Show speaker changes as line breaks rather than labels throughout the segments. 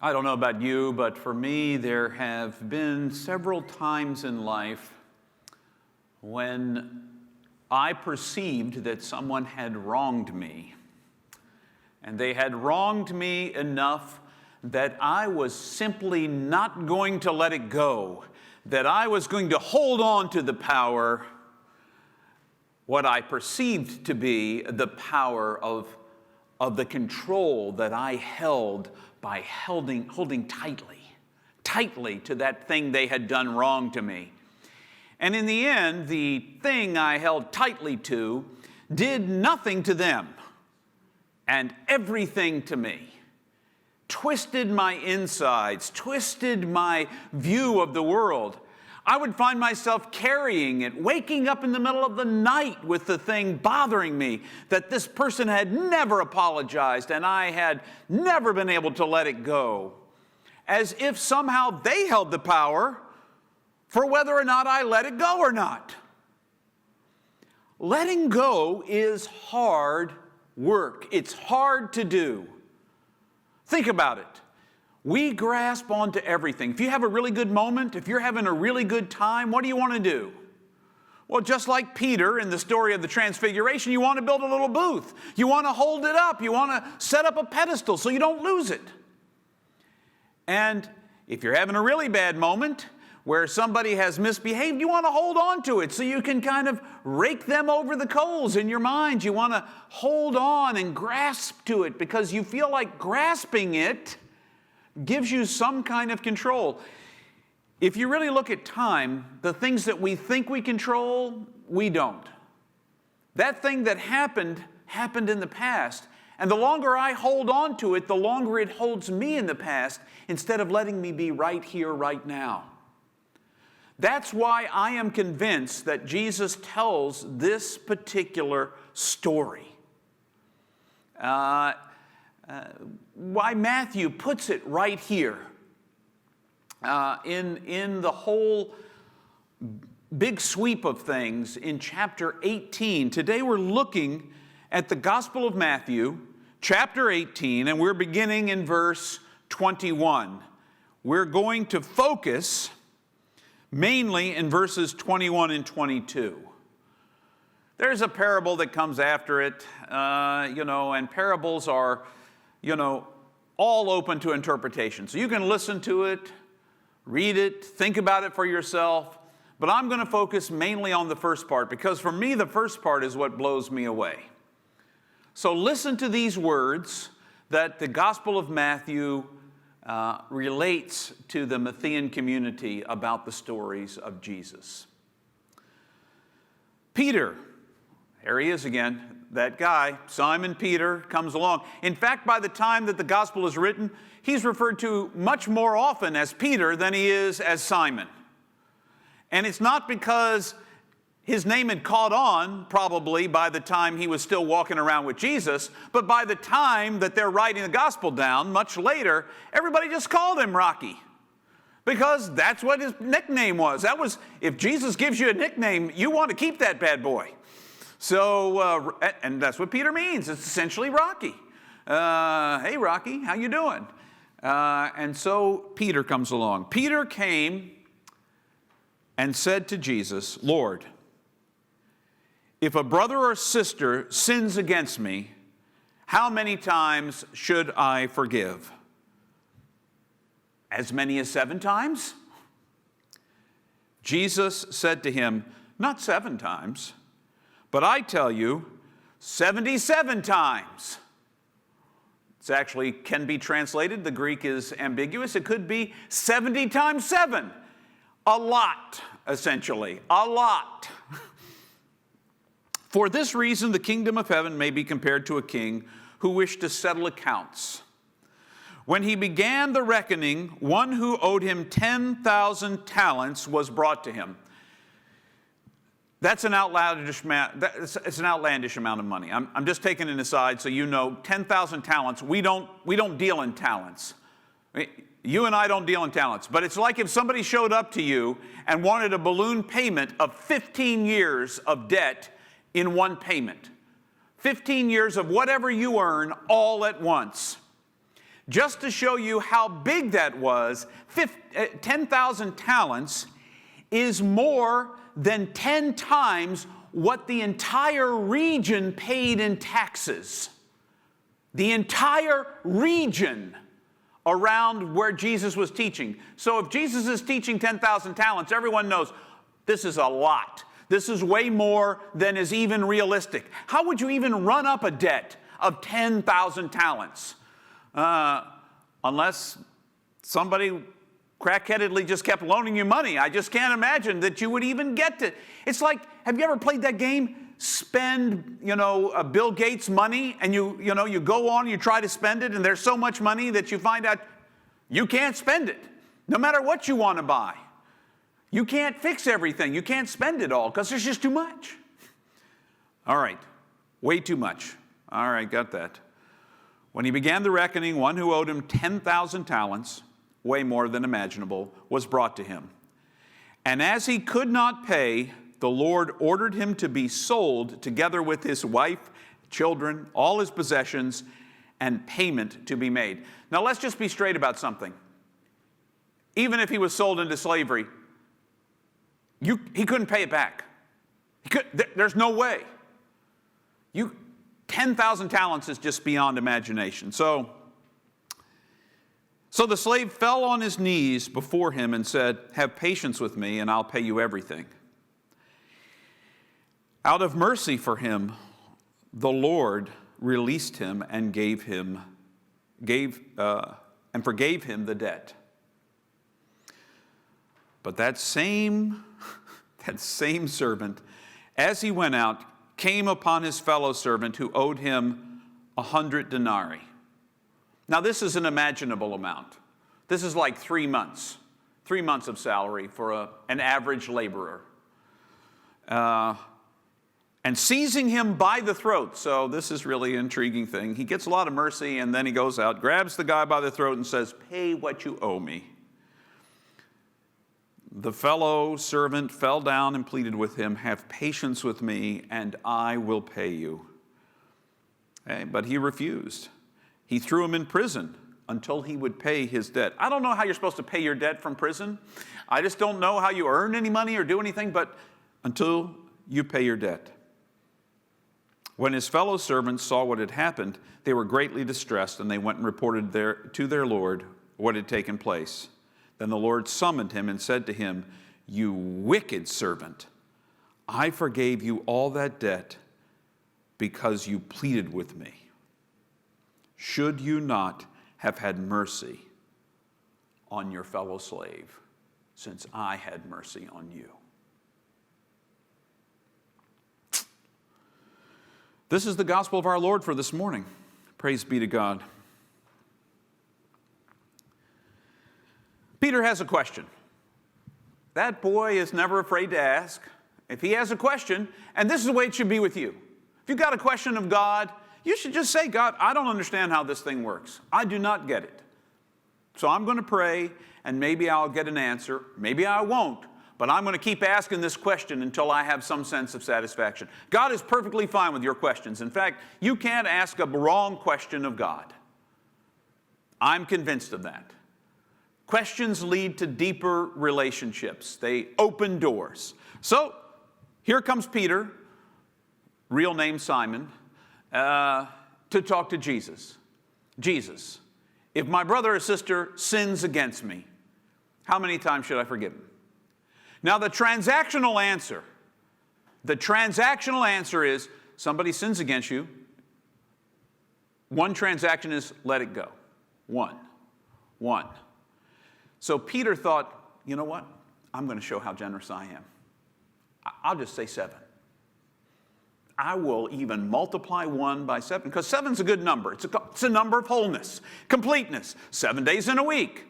I don't know about you, but for me, there have been several times in life when I perceived that someone had wronged me. And they had wronged me enough that I was simply not going to let it go, that I was going to hold on to the power, what I perceived to be the power of the control that I held by holding tightly to that thing they had done wrong to me. And in the end, the thing I held tightly to did nothing to them and everything to me. Twisted my insides, twisted my view of the world. I would find myself carrying it, waking up in the middle of the night with the thing bothering me, that this person had never apologized and I had never been able to let it go, as if somehow they held the power for whether or not I let it go or not. Letting go is hard work. It's hard to do. Think about it. We grasp onto everything. If you have a really good moment, if you're having a really good time, what do you want to do? Well, just like Peter in the story of the Transfiguration, you want to build a little booth. You want to hold it up. You want to set up a pedestal so you don't lose it. And if you're having a really bad moment where somebody has misbehaved, you want to hold on to it so you can kind of rake them over the coals in your mind. You want to hold on and grasp to it because you feel like grasping it gives you some kind of control. If you really look at time, the things that we think we control, we don't. That thing that happened in the past. And the longer I hold on to it, the longer it holds me in the past instead of letting me be right here, right now. That's why I am convinced that Jesus tells this particular story. Why Matthew puts it right here in the whole big sweep of things in chapter 18. Today we're looking at the Gospel of Matthew, chapter 18, and we're beginning in verse 21. We're going to focus mainly in verses 21 and 22. There's a parable that comes after it, and parables are, all open to interpretation. So you can listen to it, read it, think about it for yourself, but I'm going to focus mainly on the first part because for me the first part is what blows me away. So listen to these words that the Gospel of Matthew relates to the Matthean community about the stories of Jesus. Peter, there he is again, that guy, Simon Peter, comes along. In fact, by the time that the gospel is written, he's referred to much more often as Peter than he is as Simon. And it's not because his name had caught on, probably, by the time he was still walking around with Jesus, but by the time that they're writing the gospel down, much later, everybody just called him Rocky. Because that's what his nickname was. That was, if Jesus gives you a nickname, you want to keep that bad boy. So, and that's what Peter means. It's essentially Rocky. Hey, Rocky, how you doing? And so Peter comes along. Peter came and said to Jesus, Lord, if a brother or sister sins against me, how many times should I forgive? As many as 7 times? Jesus said to him, not 7 times, but I tell you, 77 times. It actually can be translated. The Greek is ambiguous. It could be 70 times 7. A lot, essentially. A lot. For this reason, the kingdom of heaven may be compared to a king who wished to settle accounts. When he began the reckoning, one who owed him 10,000 talents was brought to him. It's an outlandish amount of money. I'm just taking an aside so you know, 10,000 talents, we don't deal in talents. You and I don't deal in talents. But it's like if somebody showed up to you and wanted a balloon payment of 15 years of debt in one payment. 15 years of whatever you earn all at once. Just to show you how big that was, 10,000 talents is more than 10 times what the entire region paid in taxes. The entire region around where Jesus was teaching. So if Jesus is teaching 10,000 talents, everyone knows this is a lot. This is way more than is even realistic. How would you even run up a debt of 10,000 talents? Unless somebody crackheadedly just kept loaning you money. I just can't imagine that you would even get to. It's like, have you ever played that game? Spend, Bill Gates' money, and you go on, you try to spend it, and there's so much money that you find out you can't spend it, no matter what you want to buy. You can't fix everything. You can't spend it all because there's just too much. All right, way too much. All right, got that. When he began the reckoning, one who owed him 10,000 talents, way more than imaginable, was brought to him. And as he could not pay, the Lord ordered him to be sold together with his wife, children, all his possessions, and payment to be made. Now let's just be straight about something. Even if he was sold into slavery, he couldn't pay it back. There's no way. 10,000 talents is just beyond imagination. So the slave fell on his knees before him and said, "Have patience with me, and I'll pay you everything." Out of mercy for him, the Lord released him and forgave him the debt. But that same servant, as he went out, came upon his fellow servant who owed him 100 denarii. Now this is an imaginable amount. This is like 3 months. 3 months of salary for an average laborer. And seizing him by the throat. So this is really an intriguing thing. He gets a lot of mercy, and then he goes out, grabs the guy by the throat and says, "Pay what you owe me." The fellow servant fell down and pleaded with him, "Have patience with me, and I will pay you." But he refused. He threw him in prison until he would pay his debt. I don't know how you're supposed to pay your debt from prison. I just don't know how you earn any money or do anything, but until you pay your debt. When his fellow servants saw what had happened, they were greatly distressed, and they went and reported to their Lord what had taken place. Then the Lord summoned him and said to him, "You wicked servant, I forgave you all that debt because you pleaded with me. Should you not have had mercy on your fellow slave, since I had mercy on you?" This is the gospel of our Lord for this morning. Praise be to God. Peter has a question. That boy is never afraid to ask. If he has a question, and this is the way it should be with you. If you've got a question of God, you should just say, "God, I don't understand how this thing works. I do not get it. So I'm going to pray, and maybe I'll get an answer. Maybe I won't. But I'm going to keep asking this question until I have some sense of satisfaction." God is perfectly fine with your questions. In fact, you can't ask a wrong question of God. I'm convinced of that. Questions lead to deeper relationships. They open doors. So here comes Peter, real name Simon, to talk to Jesus. "Jesus, if my brother or sister sins against me, how many times should I forgive him?" Now the transactional answer is somebody sins against you. One transaction is let it go. One. So Peter thought, you know what? I'm going to show how generous I am. I'll just say 7. I will even multiply 1 by 7, because 7's a good number. It's a number of wholeness, completeness. 7 days in a week.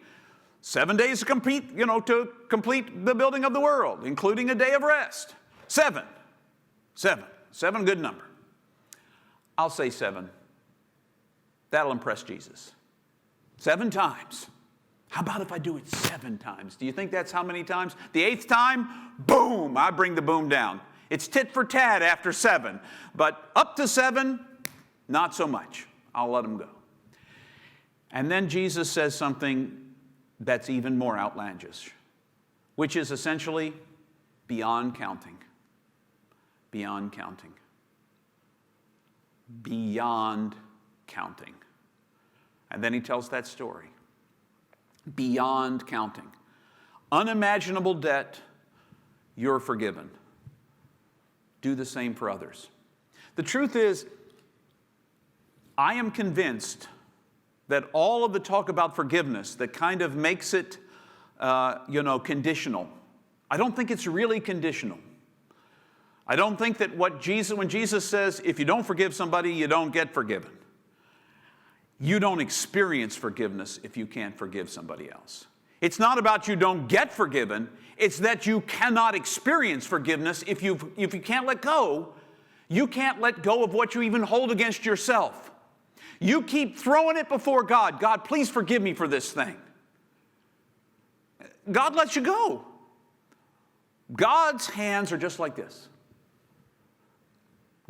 7 days to complete the building of the world, including a day of rest. 7, good number. I'll say 7. That'll impress Jesus. 7 times. How about if I do it 7 times? Do you think that's how many times? The 8th time, boom, I bring the boom down. It's tit for tat after 7. But up to 7, not so much. I'll let him go. And then Jesus says something that's even more outlandish, which is essentially beyond counting. Beyond counting. Beyond counting. And then he tells that story. Beyond counting. Unimaginable debt, you're forgiven. Do the same for others. The truth is, I am convinced that all of the talk about forgiveness that kind of makes it, conditional. I don't think it's really conditional. I don't think that when Jesus says, if you don't forgive somebody, you don't get forgiven. You don't experience forgiveness if you can't forgive somebody else. It's not about you don't get forgiven. It's that you cannot experience forgiveness if you can't let go. You can't let go of what you even hold against yourself. You keep throwing it before God. God, please forgive me for this thing. God lets you go. God's hands are just like this.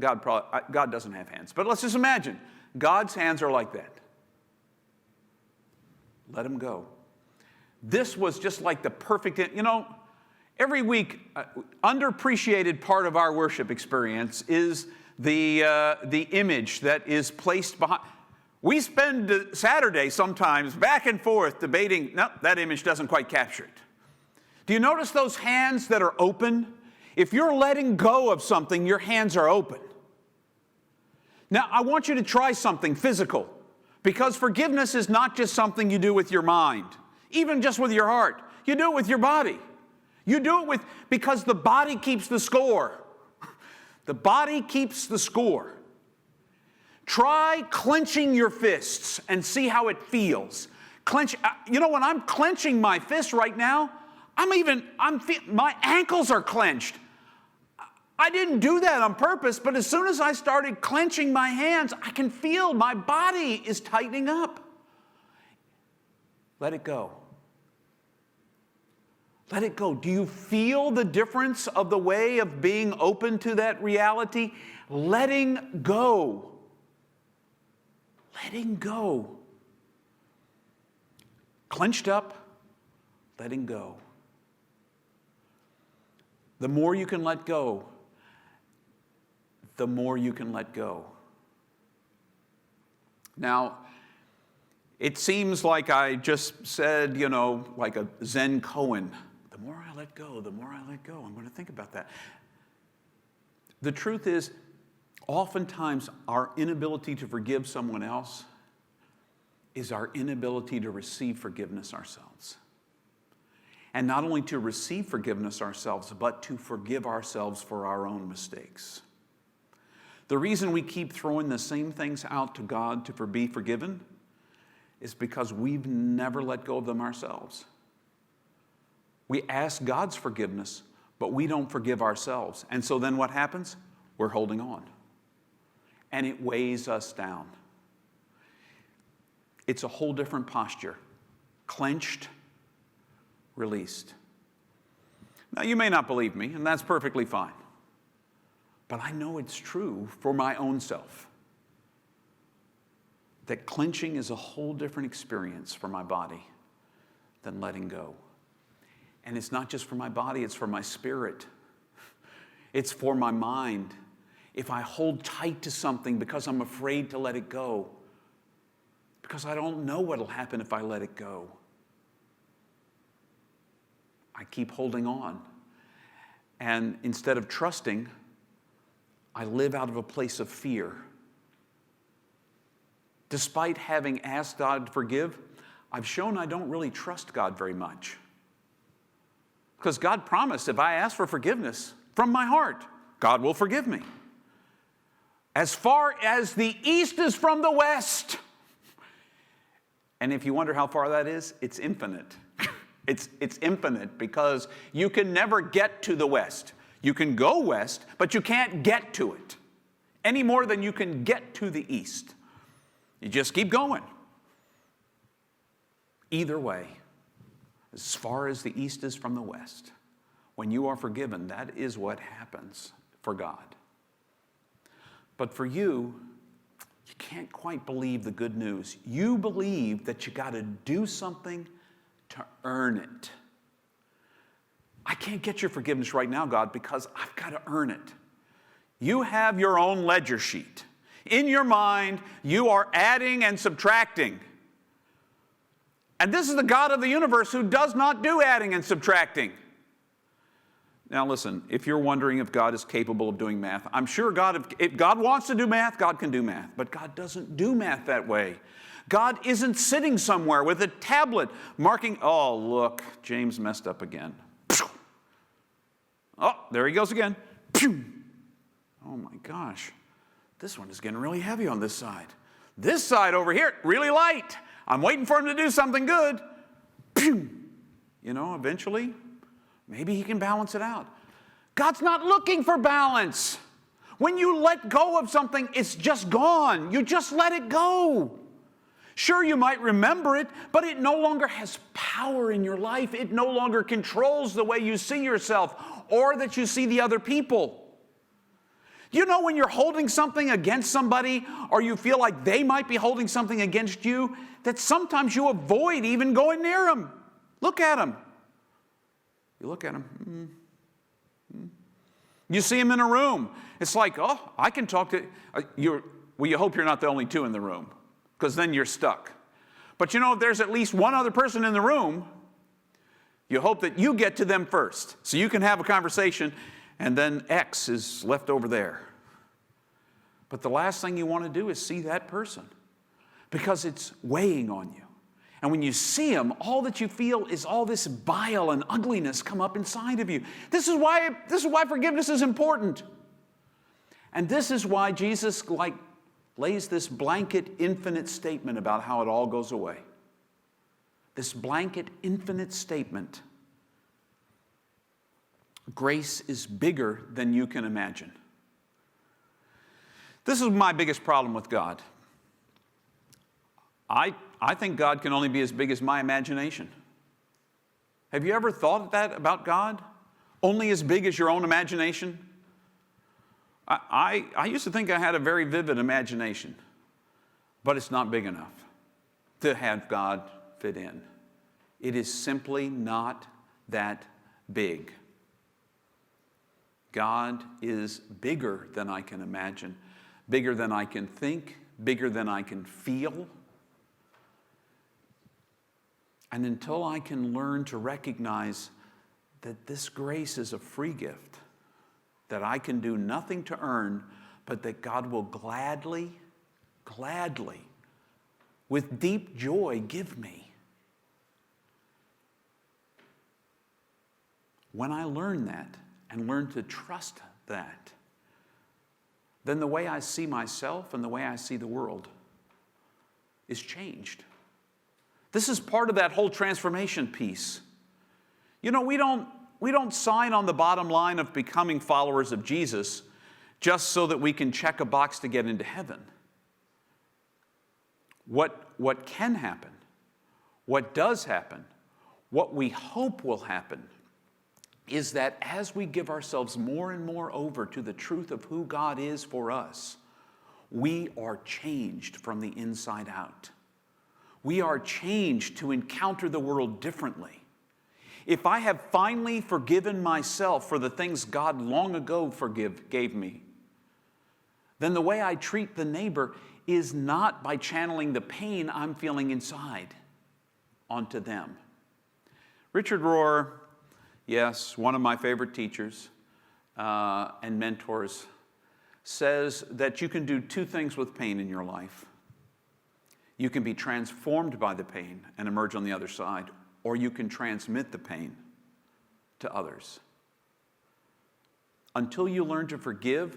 God doesn't have hands, but let's just imagine God's hands are like that. Let him go. This was just like the perfect, every week, underappreciated part of our worship experience is the image that is placed behind. We spend Saturday sometimes back and forth debating, no, that image doesn't quite capture it. Do you notice those hands that are open? If you're letting go of something, your hands are open. Now, I want you to try something physical, because forgiveness is not just something you do with your mind, even just with your heart. You do it with your body. You do it because the body keeps the score. The body keeps the score. Try clenching your fists and see how it feels. Clench. When I'm clenching my fists right now, my ankles are clenched. I didn't do that on purpose, but as soon as I started clenching my hands, I can feel my body is tightening up. Let it go. Let it go. Do you feel the difference of the way of being open to that reality? Letting go. Letting go. Clenched up, letting go. The more you can let go, the more you can let go. Now, it seems like I just said, like a Zen koan. The more I let go, the more I let go. I'm going to think about that. The truth is, oftentimes our inability to forgive someone else is our inability to receive forgiveness ourselves. And not only to receive forgiveness ourselves, but to forgive ourselves for our own mistakes. The reason we keep throwing the same things out to God to be forgiven is because we've never let go of them ourselves. We ask God's forgiveness, but we don't forgive ourselves. And so then what happens? We're holding on. And it weighs us down. It's a whole different posture. Clenched, released. Now, you may not believe me, and that's perfectly fine. But I know it's true for my own self. That clenching is a whole different experience for my body than letting go. And it's not just for my body, it's for my spirit. It's for my mind. If I hold tight to something because I'm afraid to let it go, because I don't know what will happen if I let it go, I keep holding on. And instead of trusting, I live out of a place of fear. Despite having asked God to forgive, I've shown I don't really trust God very much. Because God promised if I ask for forgiveness from my heart, God will forgive me. As far as the east is from the west. And if you wonder how far that is, it's infinite. It's infinite because you can never get to the west. You can go west, but you can't get to it any more than you can get to the east. You just keep going. Either way, as far as the east is from the west, when you are forgiven, that is what happens for God. But for you, you can't quite believe the good news. You believe that you got to do something to earn it. I can't get your forgiveness right now, God, because I've got to earn it. You have your own ledger sheet. In your mind, you are adding and subtracting. And this is the God of the universe who does not do adding and subtracting. Now listen, if you're wondering if God is capable of doing math, I'm sure if God wants to do math, God can do math. But God doesn't do math that way. God isn't sitting somewhere with a tablet marking, oh, look, James messed up again. Oh, there he goes again. Oh my gosh, this one is getting really heavy on this side. This side over here, really light. I'm waiting for him to do something good. Eventually, maybe he can balance it out. God's not looking for balance. When you let go of something, it's just gone. You just let it go. Sure, you might remember it, but it no longer has power in your life. It no longer controls the way you see yourself or that you see the other people. You know when you're holding something against somebody or you feel like they might be holding something against you, that sometimes you avoid even going near them. Look at them. You look at them. You see them in a room. It's like, oh, I can talk to you. Well, you hope you're not the only two in the room, because then you're stuck. But if there's at least one other person in the room, you hope that you get to them first so you can have a conversation, and then X is left over there. But the last thing you want to do is see that person, because it's weighing on you. And when you see them, all that you feel is all this bile and ugliness come up inside of you. This is why forgiveness is important. And this is why Jesus lays this blanket, infinite statement about how it all goes away. This blanket, infinite statement. Grace is bigger than you can imagine. This is my biggest problem with God. I think God can only be as big as my imagination. Have you ever thought that about God? Only as big as your own imagination? I used to think I had a very vivid imagination, but it's not big enough to have God fit in. It is simply not that big. God is bigger than I can imagine, bigger than I can think, bigger than I can feel. And until I can learn to recognize that this grace is a free gift, that I can do nothing to earn, but that God will gladly, with deep joy give me. When I learn that and learn to trust that, then the way I see myself and the way I see the world is changed. This is part of that whole transformation piece. We don't sign on the bottom line of becoming followers of Jesus just so that we can check a box to get into heaven. What can happen, what does happen, what we hope will happen, is that as we give ourselves more and more over to the truth of who God is for us, we are changed from the inside out. We are changed to encounter the world differently. If I have finally forgiven myself for the things God long ago gave me, then the way I treat the neighbor is not by channeling the pain I'm feeling inside onto them. Richard Rohr, yes, one of my favorite teachers and mentors, says that you can do two things with pain in your life. You can be transformed by the pain and emerge on the other side, or you can transmit the pain to others. Until you learn to forgive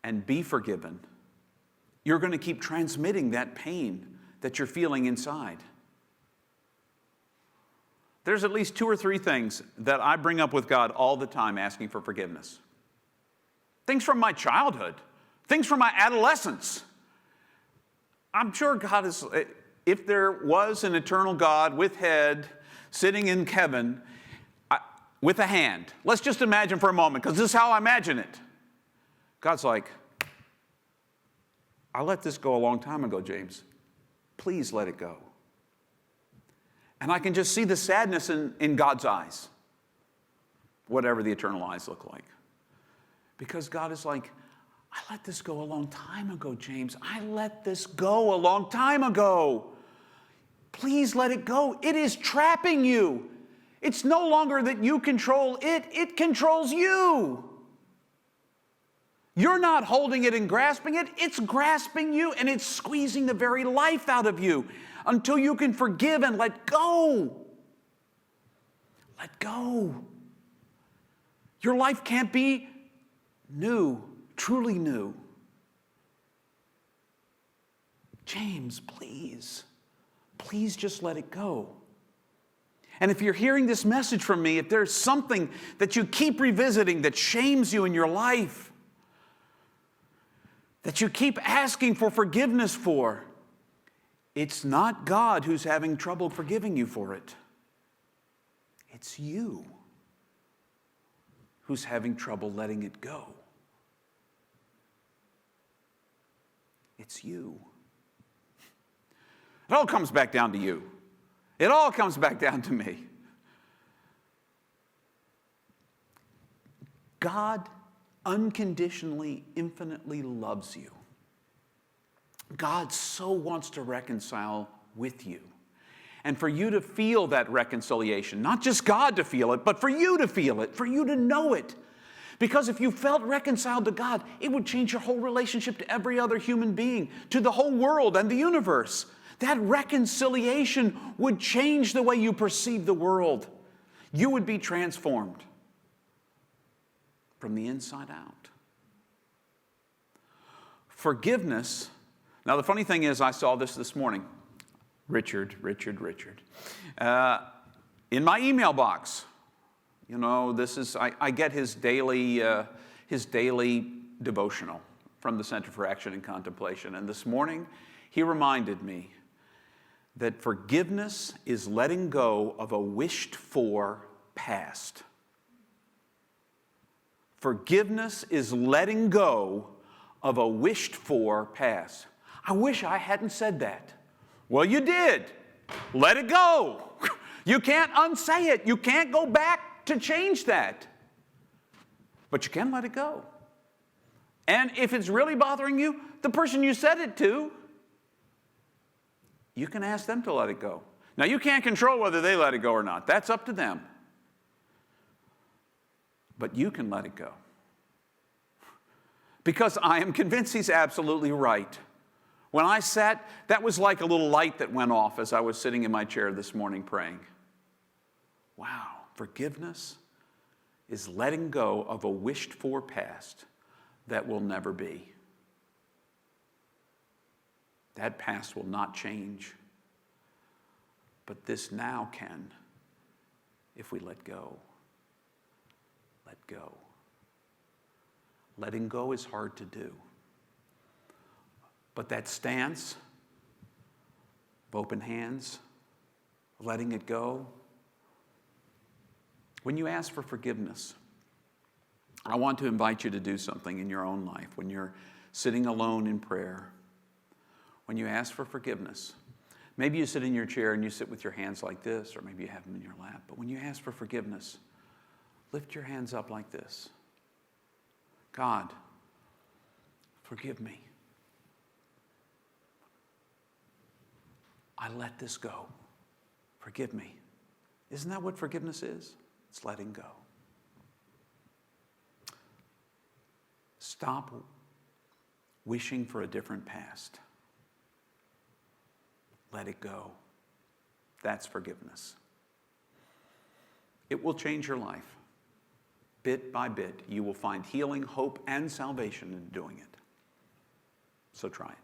and be forgiven, you're going to keep transmitting that pain that you're feeling inside. There's at least 2 or 3 things that I bring up with God all the time asking for forgiveness. Things from my childhood, things from my adolescence. I'm sure God is, if there was an eternal God with head sitting in heaven with a hand, let's just imagine for a moment, because this is how I imagine it. God's like, I let this go a long time ago, James. Please let it go. And I can just see the sadness in God's eyes, whatever the eternal eyes look like. Because God is like, I let this go a long time ago, James. I let this go a long time ago. Please let it go. It is trapping you. It's no longer that you control it, it controls you. You're not holding it and grasping it, it's grasping you and it's squeezing the very life out of you until you can forgive and let go. Let go. Your life can't be new, truly new. James, please just let it go. And if you're hearing this message from me, if there's something that you keep revisiting that shames you in your life, that you keep asking for forgiveness for, it's not God who's having trouble forgiving you for it. It's you who's having trouble letting it go. It's you. It all comes back down to you. It all comes back down to me. God unconditionally, infinitely loves you. God so wants to reconcile with you. And for you to feel that reconciliation, not just God to feel it, but for you to feel it, for you to know it. Because if you felt reconciled to God, it would change your whole relationship to every other human being, to the whole world and the universe. That reconciliation would change the way you perceive the world. You would be transformed from the inside out. Forgiveness. Now, the funny thing is, I saw this morning. Richard. In my email box. You know, I get his daily devotional from the Center for Action and Contemplation. And this morning, he reminded me that forgiveness is letting go of a wished-for past. Forgiveness is letting go of a wished-for past. I wish I hadn't said that. Well, you did. Let it go. You can't unsay it. You can't go back to change that. But you can let it go. And if it's really bothering you, the person you said it to, you can ask them to let it go. Now, you can't control whether they let it go or not. That's up to them. But you can let it go. Because I am convinced he's absolutely right. When I sat, that was like a little light that went off as I was sitting in my chair this morning praying. Wow, forgiveness is letting go of a wished-for past that will never be. That past will not change. But this now can, if we let go. Let go. Letting go is hard to do. But that stance of open hands, letting it go. When you ask for forgiveness, I want to invite you to do something in your own life. When you're sitting alone in prayer, when you ask for forgiveness, maybe you sit in your chair and you sit with your hands like this, or maybe you have them in your lap. But when you ask for forgiveness, lift your hands up like this. God, forgive me. I let this go. Forgive me. Isn't that what forgiveness is? It's letting go. Stop wishing for a different past. Let it go. That's forgiveness. It will change your life. Bit by bit, you will find healing, hope, and salvation in doing it. So try it.